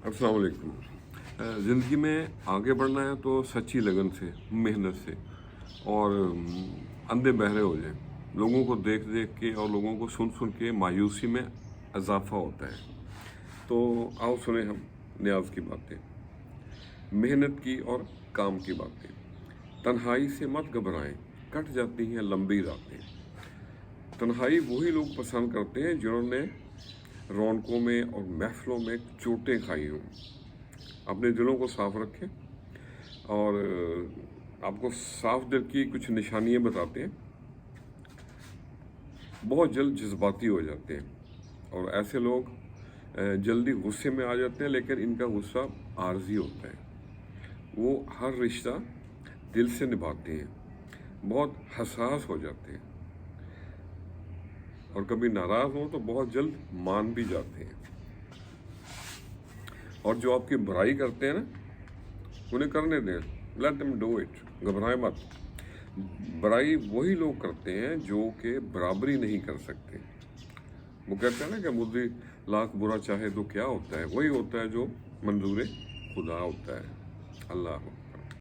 अस्सलाम वालेकुम। ज़िंदगी में आगे बढ़ना है तो सच्ची लगन से, मेहनत से और अंधे बहरे हो जाएं। लोगों को देख देख के और लोगों को सुन सुन के मायूसी में इजाफा होता है। तो आओ सुने हम नियाज़ की बातें, मेहनत की और काम की बातें। तन्हाई से मत घबराएं, कट जाती हैं लंबी रातें। तन्हाई वही लोग पसंद करते हैं जिन्होंने रौनकों में और महफिलों में चोटें खाई हों। अपने दिलों को साफ रखें और आपको साफ दिल की कुछ निशानियां बताते हैं। बहुत जल्द जज्बाती हो जाते हैं और ऐसे लोग जल्दी गुस्से में आ जाते हैं, लेकिन इनका गुस्सा आर्जी होता है। वो हर रिश्ता दिल से निभाते हैं, बहुत हसास हो जाते हैं और कभी नाराज़ हो तो बहुत जल्द मान भी जाते हैं। और जो आपकी बुराई करते हैं ना, उन्हें करने दें, लेट देम डू इट, घबराएं मत। बुराई वही लोग करते हैं जो कि बराबरी नहीं कर सकते। वो कहते हैं ना कि मुझे लाख बुरा चाहे तो क्या होता है, वही होता है जो मंजूर खुदा होता है। अल्लाह।